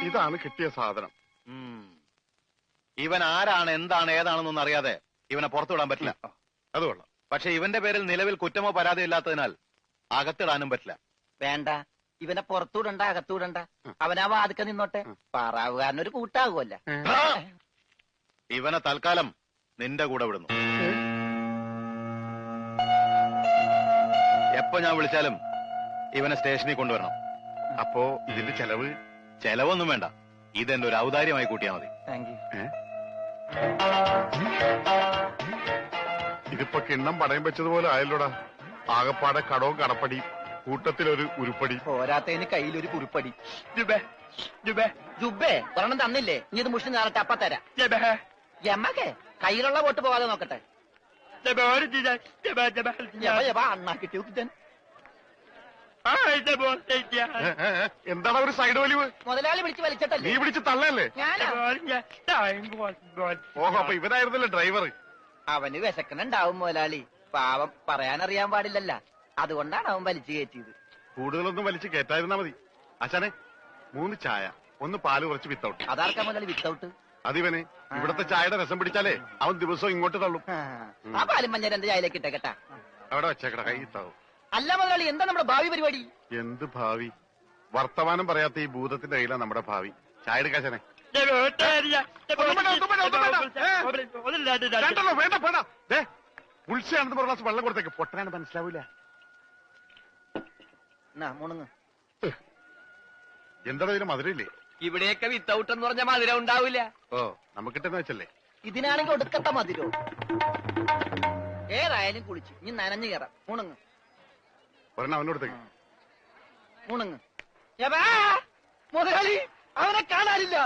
ഇതാണ് കിട്ടിയ സാധനം. ഇവൻ ആരാണ്, എന്താണ്, ഏതാണെന്നൊന്നും അറിയാതെ ഇവനെ പുറത്തുവിടാൻ പറ്റില്ല. അത് കൊള്ളാം. പക്ഷെ ഇവന്റെ പേരിൽ നിലവിൽ കുറ്റമോ പരാതിയോ ഇല്ലാത്തതിനാൽ അകത്തിടാനും പറ്റില്ല. വേണ്ട, ഇവനെ പുറത്തുവിടണ്ട, അകത്തുവിടണ്ട. അവനാ വാതുക്ക നിന്നോട്ടെ. പാറാവുകാരനൊരു കൂട്ടാകുമല്ല. ഇവനെ തൽക്കാലം നിന്റെ കൂടെ വിടുന്നു. എപ്പോ ഞാൻ വിളിച്ചാലും ഇവനെ സ്റ്റേഷനിൽ കൊണ്ടുവരണം. അപ്പോ ഇതിന്റെ ചെലവ്? ചെലവൊന്നും വേണ്ട, ഇതെന്റെ ഒരു ഔദാര്യമായി കൂട്ടിയാ മതി. Thank you. ഇതിപ്പോ കിണ്ണം പടയം വെച്ചതുപോലെ ആയല്ലോടാ. ആകപ്പാടെ കടവും കടപ്പടി, കൂട്ടത്തിലൊരു ഉരുപ്പടി. പോരാത്തതിന് കയ്യിലൊരു കുറിപ്പടി. ജുബേ ഒരെണ്ണം തന്നില്ലേ? ഇനി ഇത് മുഷിന് നേരത്തെ അപ്പ തരാം. എമ്മക്കെ കയ്യിലുള്ള വോട്ട് പോകാതെ നോക്കട്ടെ. അണ്ണാ കിട്ടിയ എന്താണ് ഒരു സൈഡ് വലിവ്? മുതലാളി പിടിച്ച് വലിച്ചിട്ടല്ലേ? നീ പിടിച്ച് തള്ളല്ലേ? ഓഹോ, അപ്പൊ ഇവനായിരുന്നല്ലേ ഡ്രൈവർ? അവന് വിശക്കണുണ്ടാവും മുതലാളി. പാവം, പറയാനറിയാൻ പാടില്ലല്ല. അതുകൊണ്ടാണ് അവൻ വലിച്ചു കയറ്റിയത്. കൂടുതലൊന്നും വലിച്ചു കയറ്റായിരുന്നാ മതി. അച്ഛനെ 3 ചായ, 1 പാല്, കുറച്ച് വിത്തൗട്ട്. അതാർക്കാ മുതലാളി വിത്തൗട്ട്? അതിവന് ഇവിടത്തെ ചായയുടെ രസം പിടിച്ചാലേ അവൻ ദിവസവും ഇങ്ങോട്ട് തള്ളും. ആ പാലും മഞ്ഞ 2 ചായയിലേക്ക് ഇട്ടേക്കട്ടാ. അവിടെ വെച്ചേക്കട, കൈ താവും. അല്ല മുതലാളി, എന്താ നമ്മുടെ ഭാവി പരിപാടി? എന്ത് ഭാവി? വർത്തമാനം പറയാത്ത ഈ ഭൂതത്തിന്റെ കയ്യിലാണ് നമ്മുടെ ഭാവി. ചായ എടുക്കാച്ചനെ. വേണ്ട വേണ്ട, ഉത്സയാണെന്ന് പറഞ്ഞ വെള്ളം കൊടുത്തേക്ക്. പൊട്ടനാണ്, മനസ്സിലാവൂല. മുണുങ്ങ്. എന്താണ് ഇതിന് മധുരയില്ലേ? ഇവിടെയൊക്കെ വിത്തൗട്ട് എന്ന് പറഞ്ഞ മധുരം ഉണ്ടാവില്ല. ഓ, നമുക്കിട്ടെന്ന് വെച്ചല്ലേ. ഇതിനാണെങ്കിൽ ഒടുക്കത്ത മധുരോ. ഏതായാലും കുളിച്ച് ഇനി നനഞ്ഞു കയറാം. മുണുങ്ങ്. ഒരെണ്ണം അവനോടത്തേക്ക്. മുണുങ്ങ്. മുതലാളി, അവനെ കാണാനില്ല.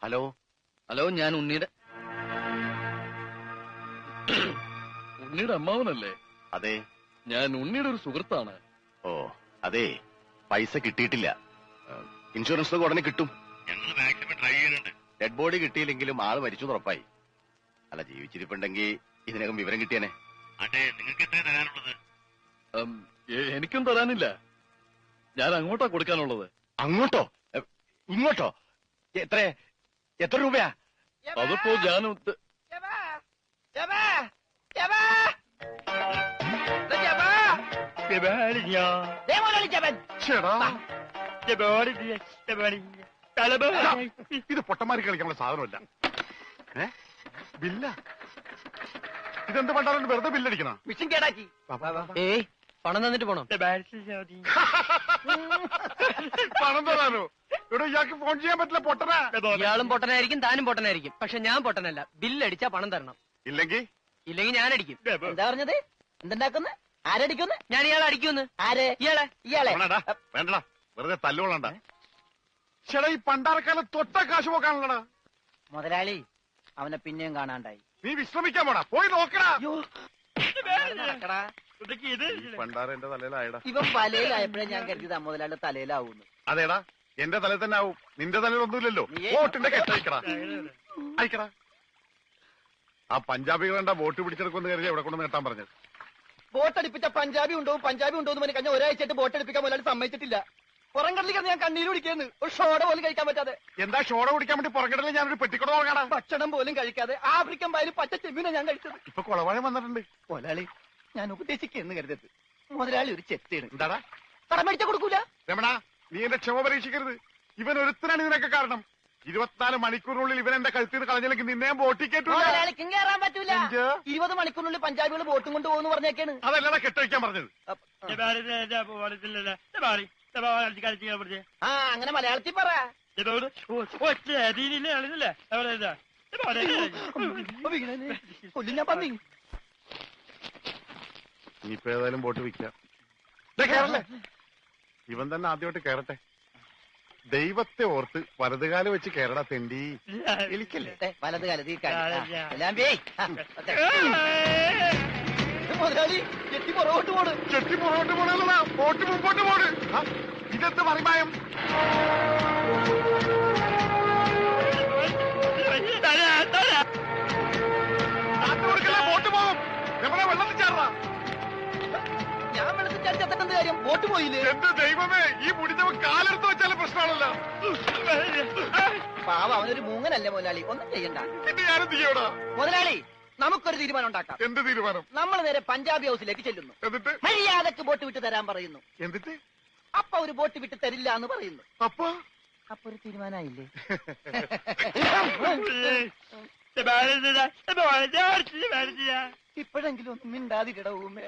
ഹലോ ഹലോ, ഞാൻ ഉണ്ണിയുടെ അമ്മാവനല്ലേ? അതെ, ഞാൻ ഉണ്ണിയുടെ ഒരു സുഹൃത്താണ്. ഓ അതെ, പൈസ കിട്ടിയിട്ടില്ല. ഇൻഷുറൻസ് ഉടനെ കിട്ടും. മാക്സിമം ട്രൈ ചെയ്യുന്നുണ്ട്. ഡെഡ് ബോഡി കിട്ടിയില്ലെങ്കിലും ആള് മരിച്ചു ഉറപ്പായി. അല്ല, ജീവിച്ചിരിപ്പുണ്ടെങ്കിൽ ഇതിനകം വിവരം കിട്ടിയനെ. അതെ, നിങ്ങൾക്ക് എത്ര തരാനുള്ളത്? എനിക്കും തരാനില്ല. ഞാൻ അങ്ങോട്ടാ കൊടുക്കാനുള്ളത്. അങ്ങോട്ടോ? ഇങ്ങോട്ടോ? എത്ര രൂപയാ? അതിപ്പോ ഞാൻ ഇത് പൊട്ടന്മാരി കളിക്കാനുള്ള സാധനമല്ല. ബില്ല ഇതെന്ത് പണ്ടാലും വെറുതെ ബില്ലടിക്കണ? മിഷൻ കേടാക്കി. പണം തന്നിട്ട് പോണം. പണം തരാനോ? ഇവിടെ ഇയാൾക്ക് ഫോൺ ചെയ്യാൻ പറ്റില്ല. പൊട്ടനാ. ഇയാളും പൊട്ടനായിരിക്കും, താനും പൊട്ടനായിരിക്കും. പക്ഷെ ഞാൻ പൊട്ടനല്ല. ബില്ലടിച്ചാ പണം തരണം. ഇല്ലെങ്കിൽ ഞാൻ അടിക്കും. എന്താ പറഞ്ഞത്? എന്തുണ്ടാക്കുന്നു? ആരടിക്കുന്നു? ഞാൻ ഇയാളെ അടിക്കുന്നു. ആരെ? ഇയാളെ. വേണ്ടടാ, വെറുതെ തല്ലുകൊള്ളണ്ട. ചേട്ടാ, ഈ പണ്ടാരക്കാലം തൊട്ട കാശ് പോക്കാണല്ലടാ. മുതലാളി, അവനെ പിന്നെയും കാണാണ്ടായി. നീ വിശ്രമിക്കാൻ പോടാ, പോയി നോക്കടാ. പണ്ടാര എന്റെ തലയിലായടാ. ഇവൻ വലയിലായപ്പോഴേ ഞാൻ കരുതിയത് മുതലാളിയുടെ തലയിലാവുന്നു. അതേടാ, എന്റെ തലയിൽ തന്നെ ആവും. നിന്റെ തലയിലൊന്നുമില്ലല്ലോ. വോട്ടിന്റെ കെട്ടയക്കടാ, അയക്കടാ. ആ പഞ്ചാബികളെന്താ വോട്ട് പിടിച്ചെടുക്കുമെന്ന് കരുതി എവിടെ കൊണ്ടു നേട്ടാൻ പറഞ്ഞത്? ബോട്ടടിപ്പിച്ച പഞ്ചാബി ഉണ്ടോ എന്ന് പറഞ്ഞ് കഴിഞ്ഞ ഒരാഴ്ചയായിട്ട് ബോട്ടടിപ്പിക്കാൻ മുതലാളി സമ്മതിച്ചിട്ടില്ല. പുറംകടലിൽ ഞാൻ കണ്ണീര് കുടിക്കുന്നു. ഒരു ഷോട പോലും കഴിക്കാൻ പറ്റാതെ. എന്താ ഷോട കുടിക്കാൻ വേണ്ടി പുറംകടലിൽ ഞാനൊരു പെട്ടിക്കൊട തുടങ്ങാടാ. ഭക്ഷണം പോലും കഴിക്കാതെ ആഫ്രിക്കൻ പായലും പച്ച ചെമ്മീനെ ഞാൻ കഴിച്ചത്. ഇപ്പൊ കുളവാഴം വന്നിട്ടുണ്ട്. മുതലാളി, ഞാൻ ഉപദേശിക്കുന്നു കരുതരുത്. മുതലാളി ഒരു ചെത്തിയാണ്. എന്താടാ? കടം മേടിച്ച കൊടുക്കൂല. രമണ, നീ എന്റെ ക്ഷമ പരീക്ഷിക്കരുത്. ഇവൻ ഒരുത്തനാണ് ഇതിനൊക്കെ കാരണം. 24 മണിക്കൂറിനുള്ളിൽ ഇവൻ എന്റെ കഴുത്തിൽ നിന്ന് കളഞ്ഞില്ലെങ്കിൽ നിന്നെ ബോട്ടിൽ കയറ്റൂല. മുതലാളിക്കും കയറാൻ പറ്റൂല. 20 മണിക്കൂറിനുള്ളിൽ പഞ്ചാബികൾ ബോട്ടും കൊണ്ട് പോകുന്നു പറഞ്ഞേക്കാണ്. അതല്ലടാ കെട്ടഴിക്കാൻ പറഞ്ഞത്. ആ, അങ്ങനെ മലയാളത്തിൽ പറ. കൊല്ലിഞ്ഞാ പന്നി. ഇനിയിപ്പോ ഏതായാലും ബോട്ട് വിൽക്കാം. കേറല്ലേ? ഇവൻ തന്നെ ആദ്യമായിട്ട് കേറട്ടെ. ദൈവത്തെ ഓർത്ത് വലതുകാലം വെച്ച് കേരള തെണ്ടി. എലിക്കല്ലേ വലത് കാലത്ത് മുതലാളി ചെട്ടി പുറകോട്ട് പോണ്. ചെട്ടി പുറകോട്ട് പോണല്ലടാ, ബോട്ട് മുമ്പോട്ട് പോണ്. ഇതെന്ത് മറിമായം? കൊടുക്കല രമണ വെള്ളത്തിൽ ചാടാ. ഞാൻ വെള്ളത്തിൽ ചാടിച്ചെത്തേണ്ട എന്ത് കാര്യം? ബോട്ട് പോയില്ലേ? എന്റെ ദൈവമേ, ഈ മുടിച്ചവൻ കാലെടുത്ത് വെച്ചാലും പ്രശ്നമാണല്ലോ. പാവ, അവനൊരു മൂങ്ങനല്ലേ മുതലാളി, ഒന്നും ചെയ്യണ്ട. പിന്നെ ഞാനെന്ത് ചെയ്യടാ? മുതലാളി, നമുക്കൊരു തീരുമാനം ഉണ്ടാക്കാം. എന്ത് തീരുമാനം? നമ്മൾ നേരെ പഞ്ചാബി ഹൗസിലേക്ക് ചെല്ലുന്നു. എന്നിട്ട് മര്യാദക്ക് ബോട്ട് വിട്ട് തരാൻ പറയുന്നു. എന്നിട്ട് അപ്പൊ ഒരു ബോട്ട് വിട്ട് തരില്ല എന്ന് പറയുന്നു. അപ്പൊ അപ്പൊ ഒരു തീരുമാനമായില്ലേ? ഇപ്പോഴെങ്കിലും ഒന്നും മിണ്ടാതിരിട ഊമേ.